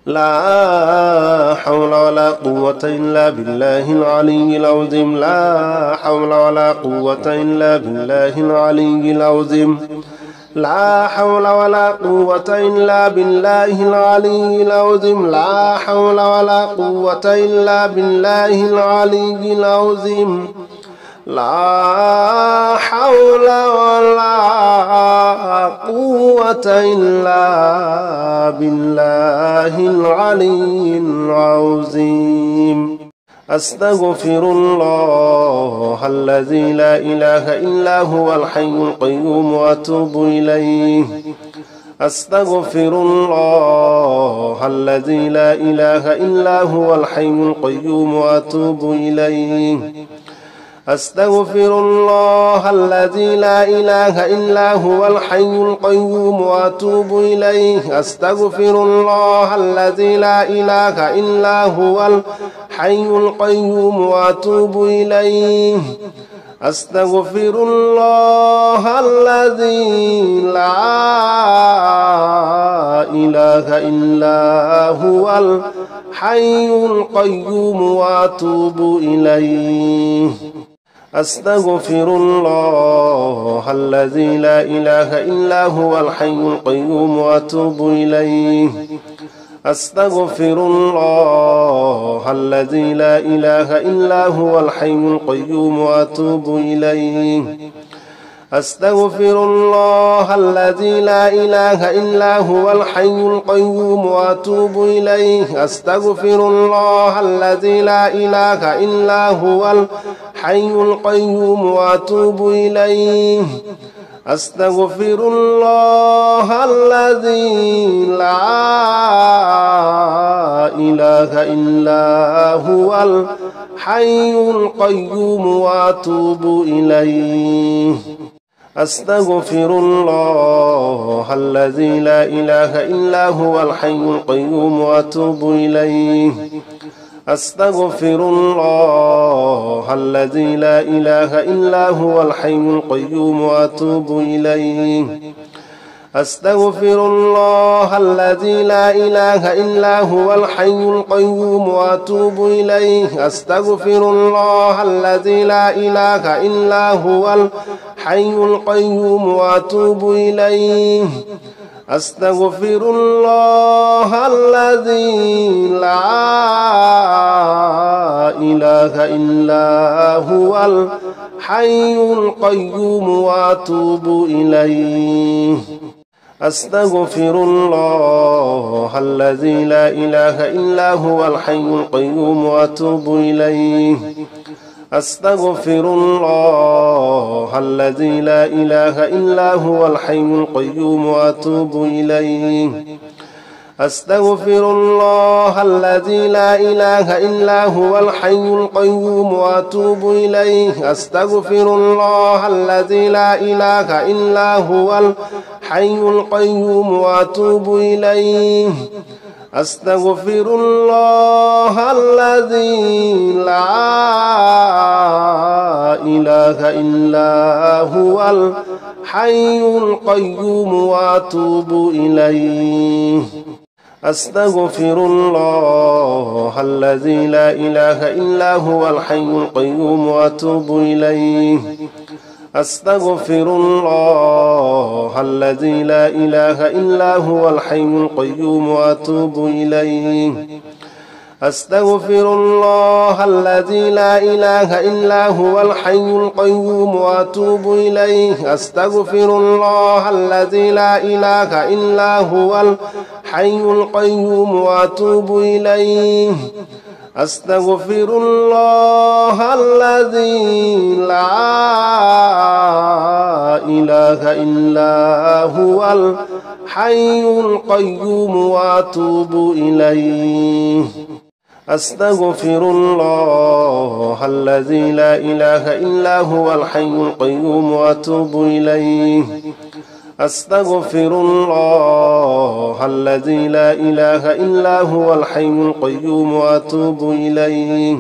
لا حول ولا قوة إلا بالله العلي العظيم لا حول ولا قوة إلا بالله العلي العظيم لا حول ولا قوة إلا بالله العلي العظيم لا حول ولا قوة إلا بالله العلي العظيم لا حول ولا قوة إلا بالله العلي العظيم أستغفر الله الذي لا إله إلا هو الحي القيوم وأتوب إليه أستغفر الله الذي لا إله إلا هو الحي القيوم وأتوب إليه أستغفر الله الذي لا إله إلا هو الحي القيوم وأتوب إليه أستغفر الله الذي لا إله إلا هو الحي القيوم وأتوب إليه أستغفر الله الذي لا إله إلا هو الحي القيوم وأتوب إليه أستغفر الله الذي لا إله إلا هو الحي القيوم وأتوب إليه أستغفر الله الذي لا إله إلا هو الحي القيوم وأتوب إليه أستغفر الله الذي لا إله إلا هو الحي القيوم وأتوب إليه أستغفر الله الذي لا إله إلا هو الحي القيوم وأتوب إليه أستغفر الله الذي لا إله إلا هو الحي القيوم وأتوب إليه أستغفر الله الذي لا إله إلا هو الحي القيوم وأتوب إليه أستغفر الله الذي لا إله إلا هو الحي القيوم وأتوب إليه أستغفر الله الذي لا إله إلا هو الحي القيوم وأتوب إليه أستغفر الله الذي لا إله إلا هو الحي القيوم وأتوب إليه أستغفر الله الذي لا إله إلا هو الحي القيوم وأتوب إليه أستغفر الله الذي لا إله إلا هو الحي القيوم وأتوب إليه أستغفر الله الذي لا إله إلا هو الحي القيوم وأتوب إليه أستغفر الله الذي لا إله إلا هو الحي القيوم وأتوب إليه أستغفر الله الذي لا إله إلا هو الحي القيوم وأتوب إليه أستغفر الله الذي لا إله إلا هو الحي القيوم وأتوب إليه أستغفر الله الذي لا إله إلا هو الحي القيوم وأتوب إليه أستغفر الله الذي لا إله إلا هو الحي القيوم وأتوب إليه أستغفر الله الذي لا إله إلا هو الحي القيوم وأتوب إليه أستغفر الله الذي لا إله إلا هو الحي القيوم وأتوب إليه أستغفر الله الذي لا إله إلا هو الحي القيوم وأتوب إليه أستغفر الله الذي لا إله إلا هو الحي القيوم وأتوب إليه أستغفر الله الذي لا إله إلا هو الحي القيوم وأتوب إليه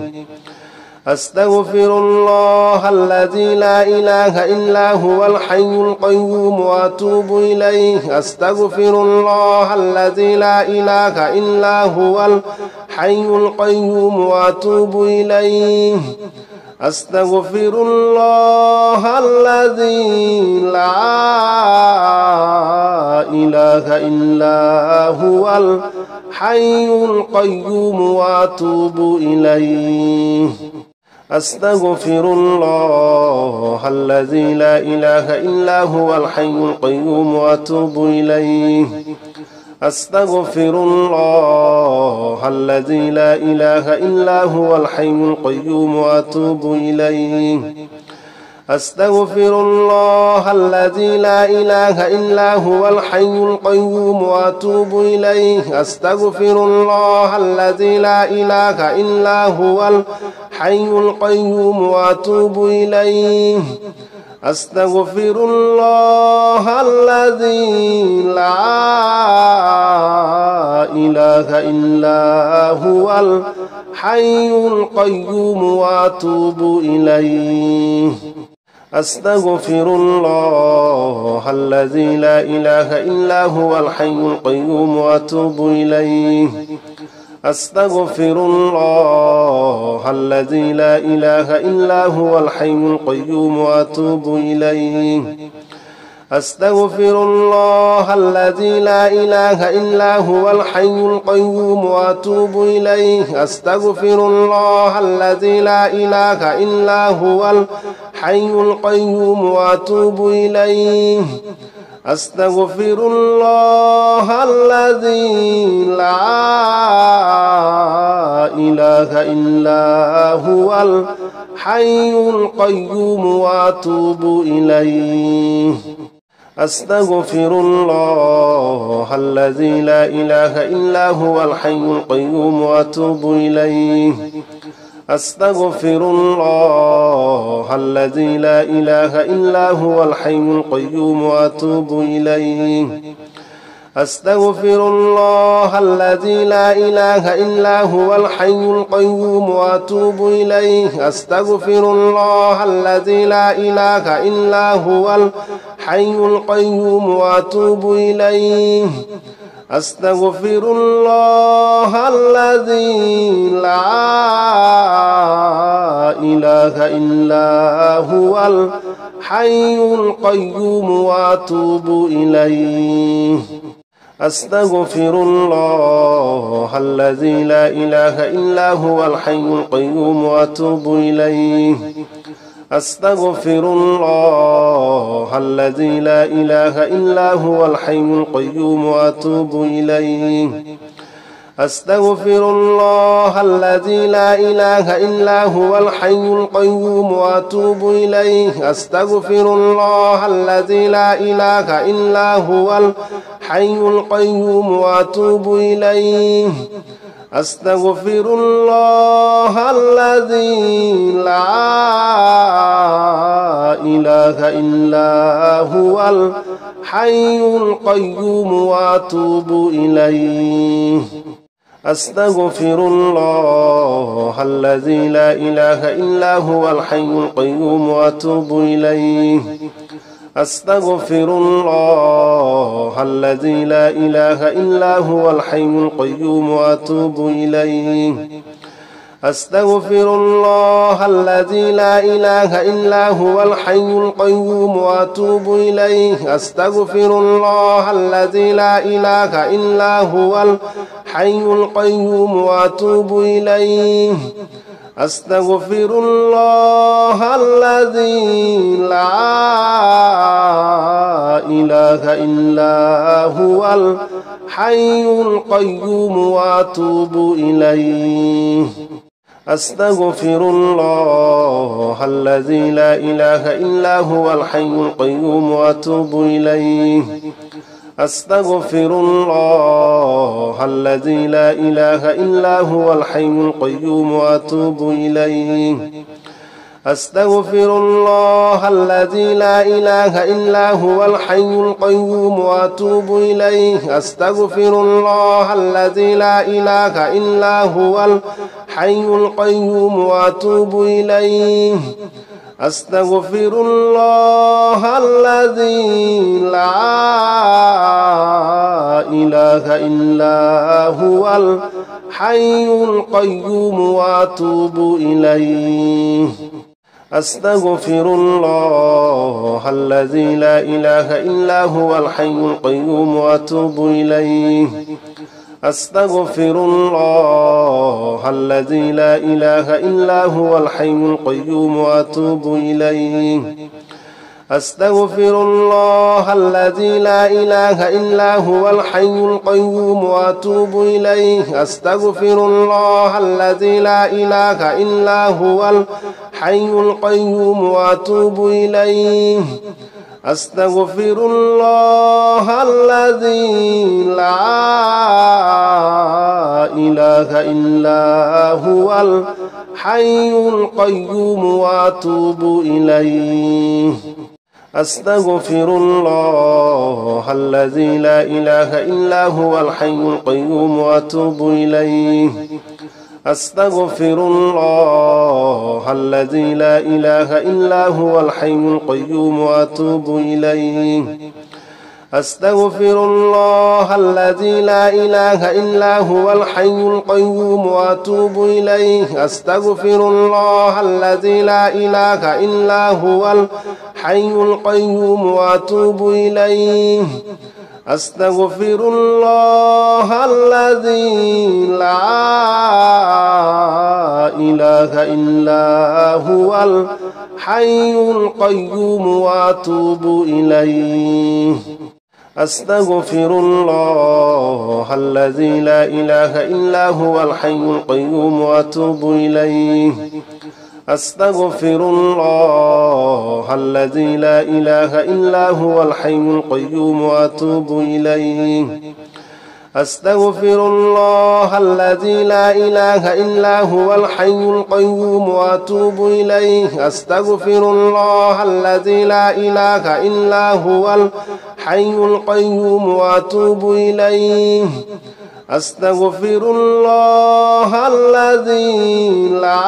أستغفر الله الذي لا إله إلا هو الحي القيوم وأتوب إليه أستغفر الله الذي لا إله إلا هو الحي القيوم وأتوب إليه أستغفر الله الذي لا إله إلا هو الحي القيوم وأتوب إليه أستغفر الله الذي لا إله إلا هو الحي القيوم وأتوب إليه أستغفر الله الذي لا إله إلا هو الحي القيوم وأتوب إليه أستغفر الله الذي لا إله إلا هو الحي القيوم وأتوب إليه أستغفر الله الذي لا إله إلا هو الحي القيوم وأتوب إليه أستغفر الله الذي لا إله إلا هو الحي القيوم وأتوب إليه أستغفر الله الذي لا إله إلا هو الحي القيوم وأتوب إليه أستغفر الله الذي لا إله إلا هو الحي القيوم وأتوب إليه أستغفر الله الذي لا إله إلا هو الحي القيوم وأتوب إليه أستغفر الله الذي لا إله إلا هو الحي القيوم وأتوب إليه أستغفر الله الذي لا إله إلا هو الحي القيوم وأتوب إليه أستغفر الله الذي لا إله إلا هو الحي القيوم وأتوب إليه أستغفر الله الذي لا إله إلا هو الحي القيوم وأتوب إليه أستغفر الله الذي لا إله إلا هو الحي القيوم وأتوب إليه أستغفر الله الذي لا إله إلا هو الحي القيوم وأتوب إليه أستغفر الله الذي لا إله إلا هو الحي القيوم وأتوب إليه أستغفر الله الذي لا إله إلا هو الحي القيوم وأتوب إليه أستغفر الله الذي لا إله إلا هو الحي القيوم وأتوب إليه أستغفر الله الذي لا إله إلا هو الحي القيوم وأتوب إليه أستغفر الله الذي لا إله إلا هو الحي القيوم وأتوب إليه أستغفر الله الذي لا إله إلا هو الحي القيوم وأتوب إليه أستغفر الله الذي لا إله إلا هو الحي القيوم وأتوب إليه أستغفر الله الذي لا إله إلا هو الحي القيوم وأتوب إليه أستغفر الله الذي لا إله إلا هو الحي القيوم وأتوب إليه أستغفر الله الذي لا إله إلا هو الحي القيوم وأتوب إليه أستغفر الله الذي لا إله إلا هو الحي القيوم وأتوب إليه أستغفر الله الذي لا إله إلا هو الحي القيوم وأتوب إليه أستغفر الله الذي لا إله إلا هو الحي القيوم وأتوب إليه أستغفر الله الذي لا إله إلا هو الحي القيوم وأتوب إليه أستغفر الله الذي لا إله إلا هو الحي القيوم وأتوب إليه أستغفر الله الذي لا إله إلا هو الحي القيوم وأتوب إليه أستغفر الله الذي لا إله إلا هو الحي القيوم وأتوب إليه أستغفر الله الذي لا إله إلا هو الحي القيوم وأتوب إليه أستغفر الله الذي لا إله إلا هو الحي القيوم وأتوب إليه أستغفر الله الذي لا إله إلا هو الحي القيوم وأتوب إليه أستغفر الله الذي لا إله إلا هو الحي القيوم وأتوب إليه أستغفر الله الذي لا إله إلا هو الحي القيوم وأتوب إليه أستغفر الله الذي لا إله إلا هو الحي القيوم وأتوب إليه أستغفر الله الذي لا إله إلا هو الحي القيوم وأتوب إليه أستغفر الله الذي لا إله إلا هو الحي القيوم وأتوب إليه أستغفر الله الذي لا إله إلا هو الحي القيوم وأتوب إليه أستغفر الله الذي لا إله إلا هو الحي القيوم وأتوب إليه أستغفر الله الذي لا إله إلا هو الحي القيوم وأتوب إليه أستغفر الله الذي لا إله إلا هو الحي القيوم وأتوب إليه أستغفر الله الذي لا إله إلا هو الحي القيوم وأتوب إليه أستغفر الله الذي لا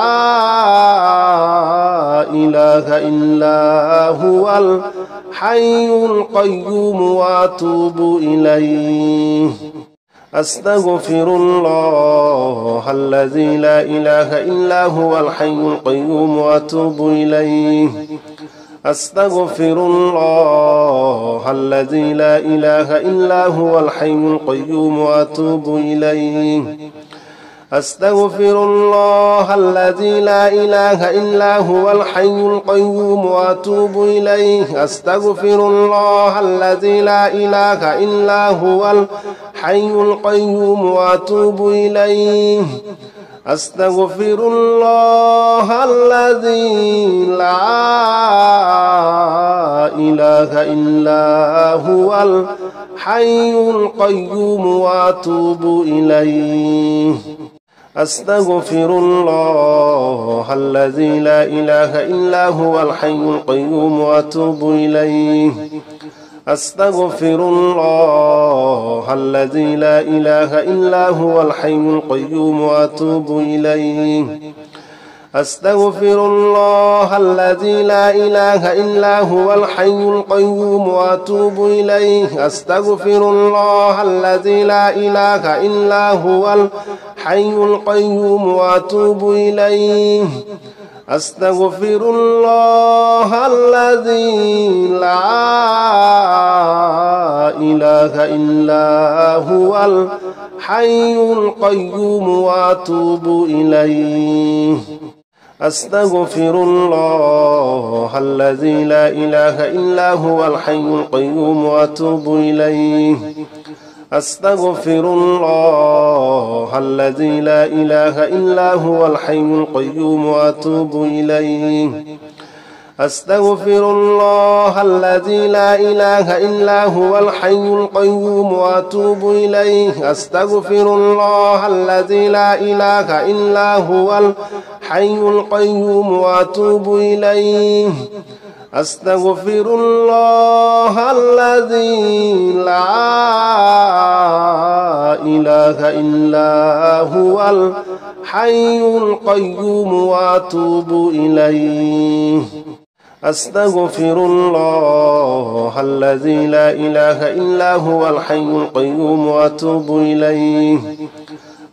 إله إلا هو الحي القيوم وأتوب إليه أستغفر الله الذي لا إله إلا هو الحي القيوم وأتوب إليه أستغفر الله الذي لا إله إلا هو الحي القيوم وأتوب إليه أستغفر الله الذي لا إله إلا هو الحي القيوم وأتوب إليه أستغفر الله الذي لا إله إلا هو الحي القيوم وأتوب إليه أستغفر الله الذي لا إله إلا هو الحي القيوم وأتوب إليه أستغفر الله الذي لا إله إلا هو الحي القيوم وأتوب إليه أستغفر الله الذي لا إله إلا هو الحي القيوم وأتوب إليه أستغفر الله الذي لا إله إلا هو الحي القيوم وأتوب إليه أستغفر الله الذي لا إله إلا هو الحي القيوم وأتوب إليه أستغفر الله الذي لا إله إلا هو الحي القيوم وأتوب إليه أستغفر الله الذي لا إله إلا هو الحي القيوم وأتوب إليه أستغفر الله الذي لا إله إلا هو الحي القيوم وأتوب إليه أستغفر الله الذي لا إله إلا هو الحي القيوم وأتوب إليه أستغفر الله الذي لا إله إلا هو الحي القيوم وأتوب إليه أستغفر الله الذي لا إله إلا هو الحي القيوم وأتوب إليه أستغفر الله الذي لا إله إلا هو الحي القيوم وأتوب إليه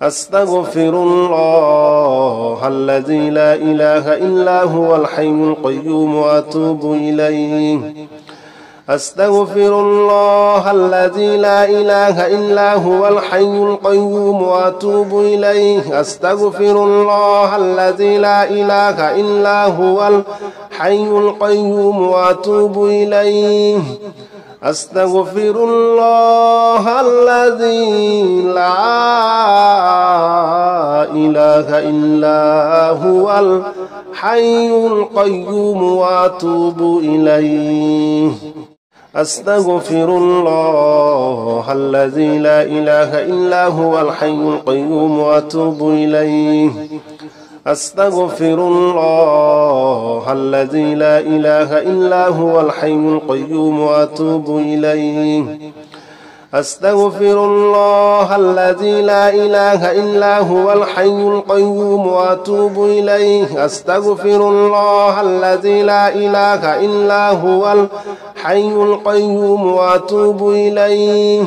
أستغفر الله الذي لا إله إلا هو الحي القيوم وأتوب إليه أستغفر الله الذي لا إله إلا هو الحي القيوم وأتوب إليه أستغفر الله الذي لا إله إلا هو الحي القيوم وأتوب إليه أستغفر الله الذي لا إله إلا هو الحي القيوم وأتوب إليه أستغفر الله الذي لا إله إلا هو الحي القيوم وأتوب إليه أستغفر الله الذي لا إله إلا هو الحي القيوم وأتوب إليه أستغفر الله الذي لا إله إلا هو الحي القيوم وأتوب إليه أستغفر الله الذي لا إله إلا هو الحي القيوم وأتوب إليه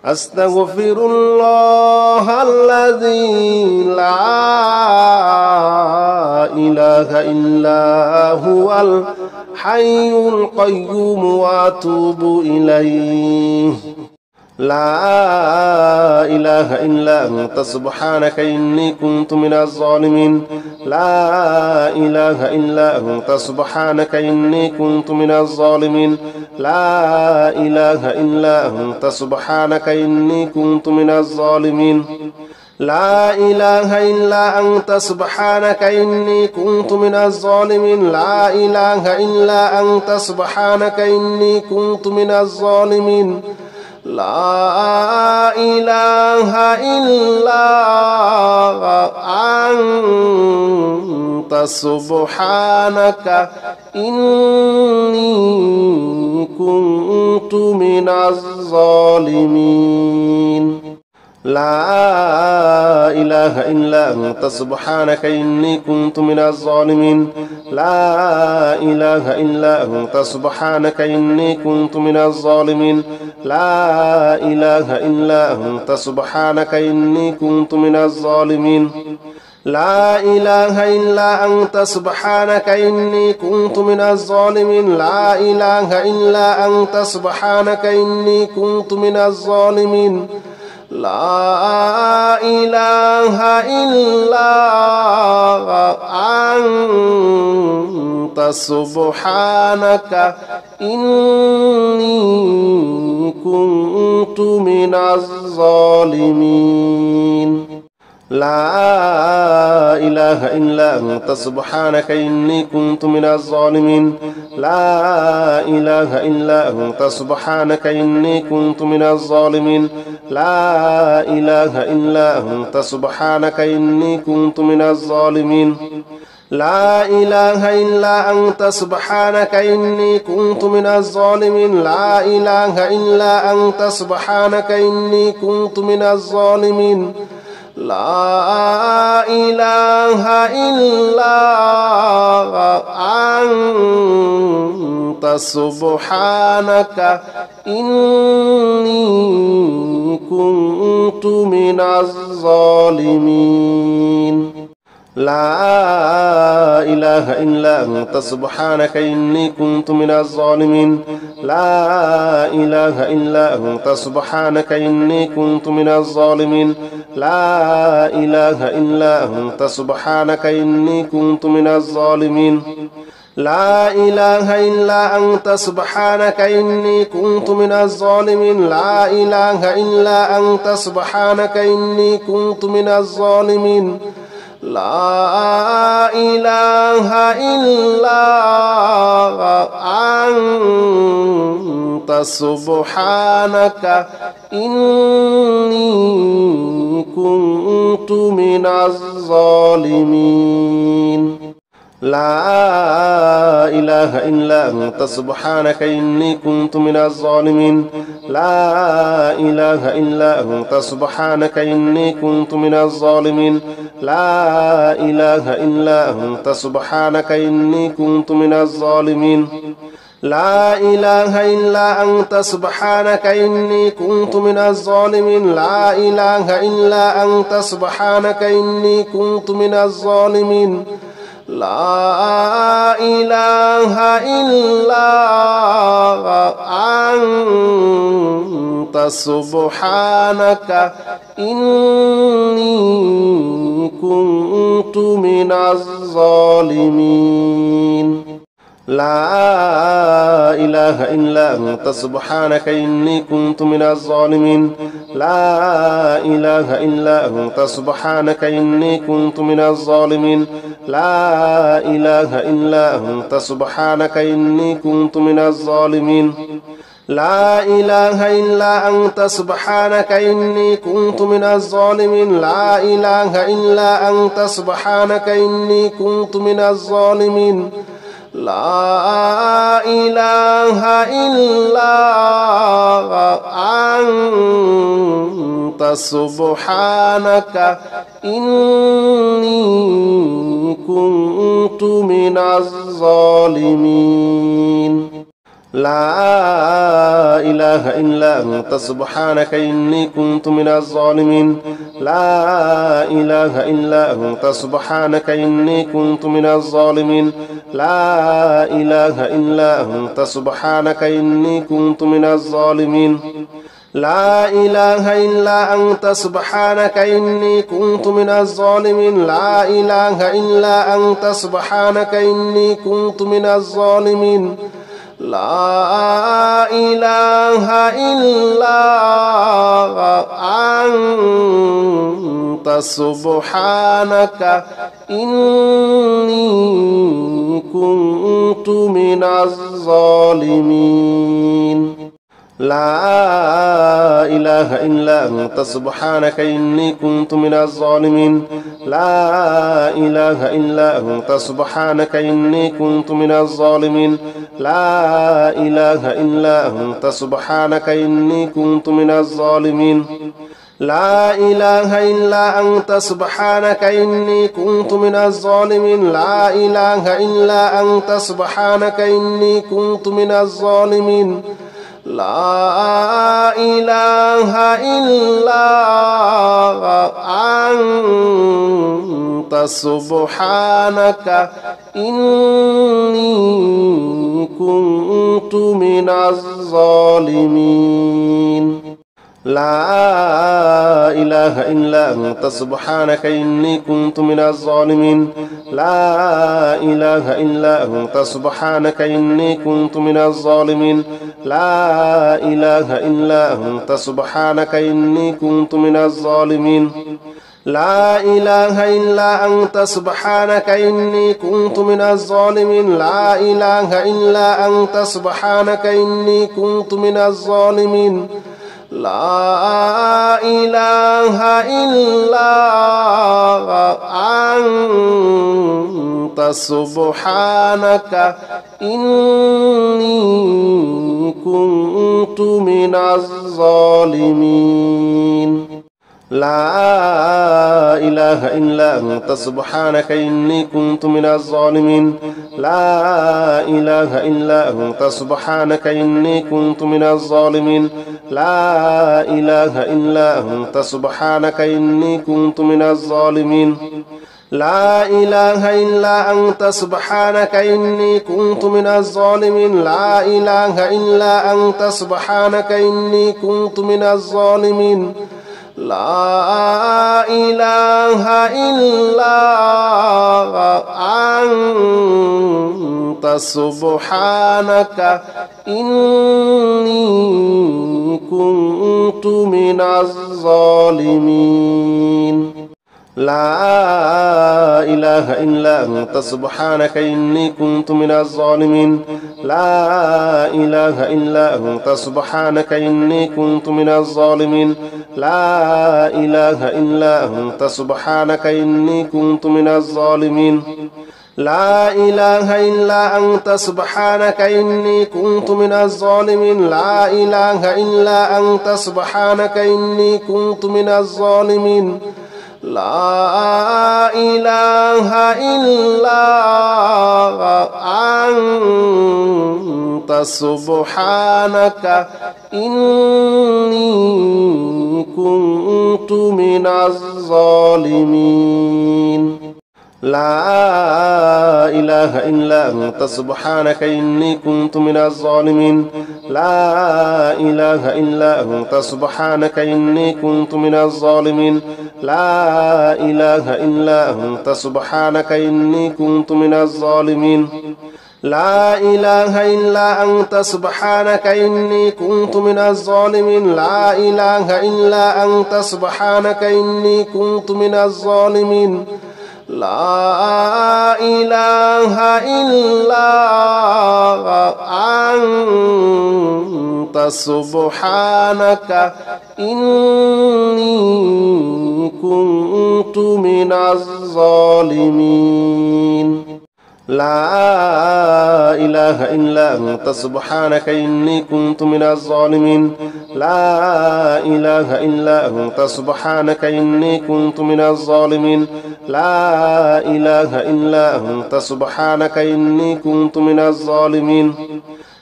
أستغفر الله الذي لا إله إلا هو الحي القيوم وأتوب إليه لا إله إلا أنت سبحانك إني كنت من الظالمين لا إله إلا أنت سبحانك إني كنت من الظالمين لا إله إلا أنت سبحانك إني كنت من الظالمين لا إله إلا أنت سبحانك إني كنت من الظالمين لا إله إلا أنت سبحانك إني كنت من الظالمين لا إله إلا أنت سبحانك إني كنت من الظالمين لا إله إلا أنت سبحانك إني كنت من الظالمين لا إله إلا أنت سبحانك إني كنت من الظالمين لا إله إلا أنت سبحانك إني كنت من الظالمين لا إله إلا أنت سبحانك إني كنت من الظالمين لا إله إلا أنت سبحانك إني كنت من الظالمين لا إله إلا أنت سبحانك إني كنت من الظالمين لا إله إلا أنت سبحانك إني كنت من الظالمين لا إله إلا أنت سبحانك إني كنت من الظالمين لا إله إلا أنت سبحانك إني كنت من الظالمين لا إله إلا أنت سبحانك إني كنت من الظالمين لا إله إلا أنت سبحانك إني كنت من الظالمين لا إله إلا أنت سبحانك إني كنت من الظالمين لا إله إلا أنت سبحانك إني كنت من الظالمين لا إله إلا أنت سبحانك إني كنت من الظالمين لا إله إلا أنت سبحانك إني كنت من الظالمين لا إله إلا أنت سبحانك إني كنت من الظالمين لا إله إلا أنت سبحانك إني كنت من الظالمين لا إله إلا أنت سبحانك إني كنت من الظالمين لا إله إلا أنت سبحانك إني كنت من الظالمين لا إله إلا أنت سبحانك إني كنت من الظالمين لا إله إلا أنت سبحانك إني كنت من الظالمين لا إله إلا أنت سبحانك إني كنت من الظالمين لا إله إلا أنت سبحانك إني كنت من الظالمين لا إله إلا أنت سبحانك إني كنت من الظالمين لا إله إلا أنت سبحانك إني كنت من الظالمين لا إله إلا أنت سبحانك إني كنت من الظالمين لا إله إلا أنت سبحانك إني كنت من الظالمين لا إله إلا أنت سبحانك إني كنت من الظالمين لا إله إلا أنت سبحانك إني كنت من الظالمين لا إله إلا أنت سبحانك إني كنت من الظالمين لا إله إلا أنت سبحانك إني كنت من الظالمين لا إله إلا أنت سبحانك إني كنت من الظالمين لا إله إلا أنت سبحانك إني كنت من الظالمين لا إله إلا أنت سبحانك إني كنت من الظالمين لا إله إلا أنت سبحانك إني كنت من الظالمين لا إله إلا أنت سبحانك إني كنت من الظالمين لا إله إلا أنت سبحانك إني كنت من الظالمين لا إله إلا أنت سبحانك إني كنت من الظالمين لا إله إلا أنت سبحانك إني كنت من الظالمين لا إله إلا أنت سبحانك إني كنت من الظالمين لا إله إلا أنت سبحانك إني كنت من الظالمين لا إله إلا أنت سبحانك إني كنت من الظالمين لا إله إلا أنت سبحانك إني كنت من الظالمين لا إله إلا أنت سبحانك إني كنت من الظالمين لا إله إلا أنت سبحانك إني كنت من الظالمين لا إله إلا أنت سبحانك إني كنت من الظالمين لا إله إلا أنت سبحانك إني كنت من الظالمين لا إله إلا أنت سبحانك إني كنت من الظالمين لا إله إلا أنت سبحانك إني كنت من الظالمين لا إله إلا أنت سبحانك إني كنت من الظالمين لا إله إلا أنت سبحانك إني كنت من الظالمين لا إله إلا أنت سبحانك إني كنت من الظالمين لا إله إلا أنت سبحانك إني كنت من الظالمين لا إله إلا أنت سبحانك إني كنت من الظالمين لا إله إلا أنت سبحانك إني كنت من الظالمين لا إله إلا أنت سبحانك إني كنت من الظالمين لا إله إلا أنت سبحانك إني كنت من الظالمين لا إله إلا أنت سبحانك إني كنت من الظالمين لا إله إلا أنت سبحانك إني كنت من الظالمين لا إله إلا أنت سبحانك إني كنت من الظالمين لا إله إلا أنت سبحانك إني كنت من الظالمين لا إله إلا أنت سبحانك إني كنت من الظالمين لا إله إلا أنت سبحانك إني كنت من الظالمين لا إله إلا أنت سبحانك إني كنت من الظالمين لا إله إلا أنت سبحانك إني كنت من الظالمين لا إله إلا أنت سبحانك إني كنت من الظالمين لا إله إلا أنت سبحانك إني كنت من الظالمين لا إله إلا أنت سبحانك إني كنت من الظالمين لا إله إلا أنت سبحانك إني كنت من الظالمين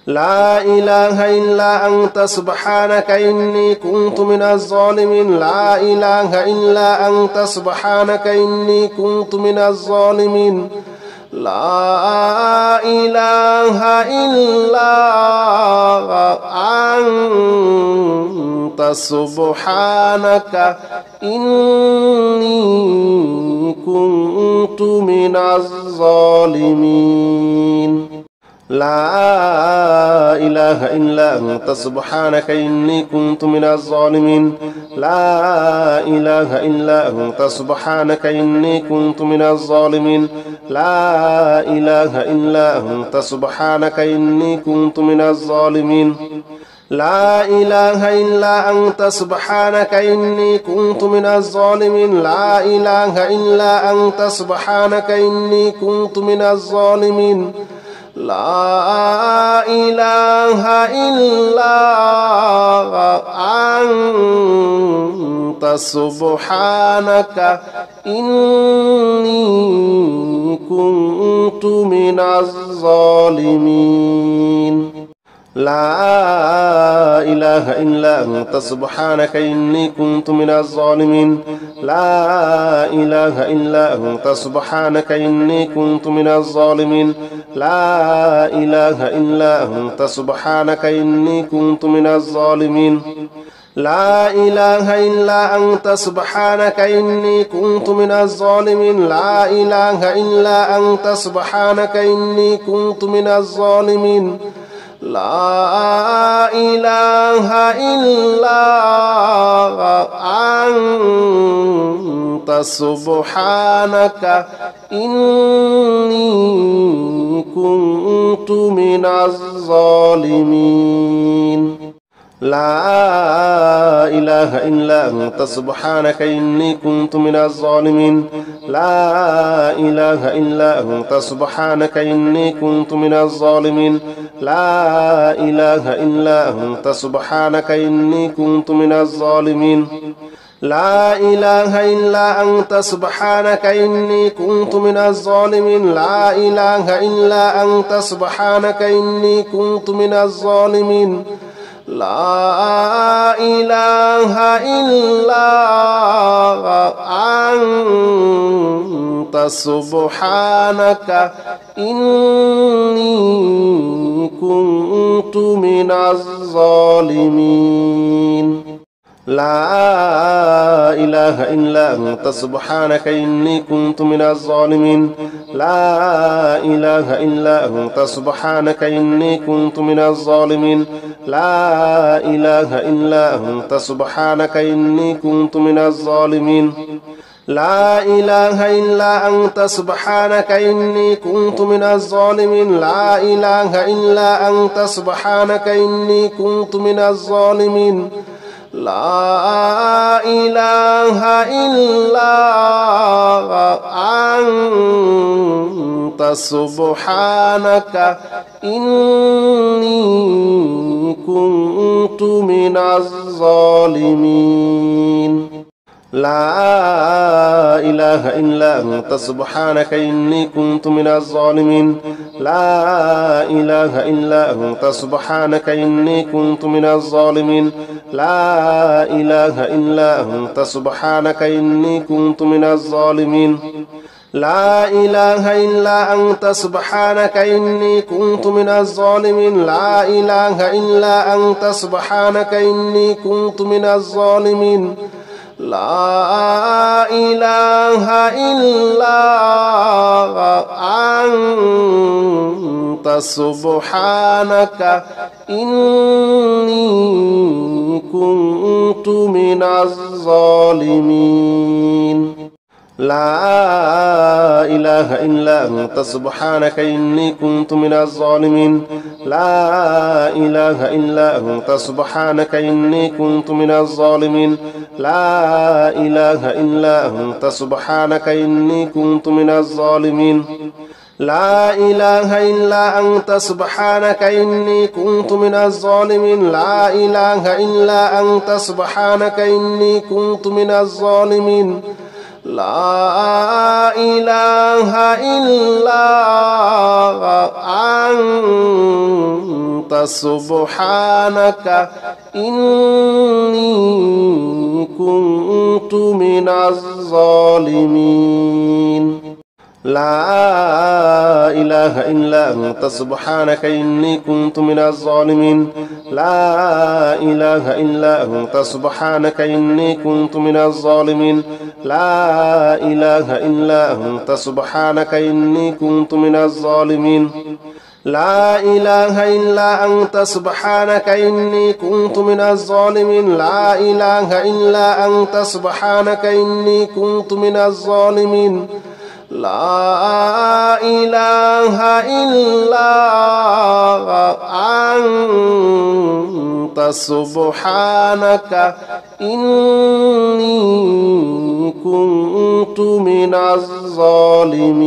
لا إله إلا أنت سبحانك إني كنت من الظالمين لا إله إلا أنت سبحانك إني كنت من الظالمين لا إله إلا أنت سبحانك إني كنت من الظالمين لا إله إلا أنت سبحانك إني كنت من الظالمين لا إله إلا أنت سبحانك إني كنت من الظالمين لا إله إلا أنت سبحانك إني كنت من الظالمين لا إله إلا أنت سبحانك إني كنت من الظالمين لا إله إلا أنت سبحانك إني كنت من الظالمين لا إله إلا أنت سبحانك إني كنت من الظالمين لا إله إلا أنت سبحانك إني كنت من الظالمين لا إله إلا أنت سبحانك إني كنت من الظالمين لا إله إلا أنت سبحانك إني كنت من الظالمين لا إله إلا أنت سبحانك إني كنت من الظالمين لا إله إلا أنت سبحانك إني كنت من الظالمين لا إله إلا أنت سبحانك إني كنت من الظالمين لا إله إلا أنت سبحانك إني كنت من الظالمين لا إله إلا أنت سبحانك إني كنت من الظالمين لا إله إلا أنت سبحانك إني كنت من الظالمين لا إله إلا أنت سبحانك إني كنت من الظالمين لا إله إلا أنت سبحانك إني كنت من الظالمين لا إله إلا أنت سبحانك إني كنت من الظالمين لا إله إلا أنت سبحانك إني كنت من الظالمين لا إله إلا أنت سبحانك إني كنت من الظالمين لا إله إلا أنت سبحانك إني كنت من الظالمين لا إله إلا أنت سبحانك إني كنت من الظالمين لا إله إلا أنت سبحانك إني كنت من الظالمين لا إله إلا أنت سبحانك إني كنت من الظالمين لا إله إلا أنت سبحانك إني كنت من الظالمين لا إله إلا أنت سبحانك إني كنت من الظالمين لا إله إلا أنت سبحانك إني كنت من الظالمين لا إله إلا أنت سبحانك إني كنت من الظالمين لا إله إلا أنت سبحانك إني كنت من الظالمين لا إله إلا أنت سبحانك إني كنت من الظالمين لا إله إلا أنت سبحانك إني كنت من الظالمين لا إله إلا أنت سبحانك إني كنت من الظالمين لا إله إلا أنت سبحانك إني كنت من الظالمين لا إله إلا أنت سبحانك إني كنت من الظالمين لا إله إلا أنت سبحانك إني كنت من الظالمين لا إله إلا أنت سبحانك إني كنت من الظالمين لا إله إلا أنت سبحانك إني كنت من الظالمين لا إله إلا أنت سبحانك إني كنت من الظالمين لا إله إلا أنت سبحانك إني كنت من الظالمين لا إله إلا أنت سبحانك إني كنت من الظالمين لا إله إلا أنت سبحانك إني كنت من الظالمين لا إله إلا أنت سبحانك إني كنت من الظالمين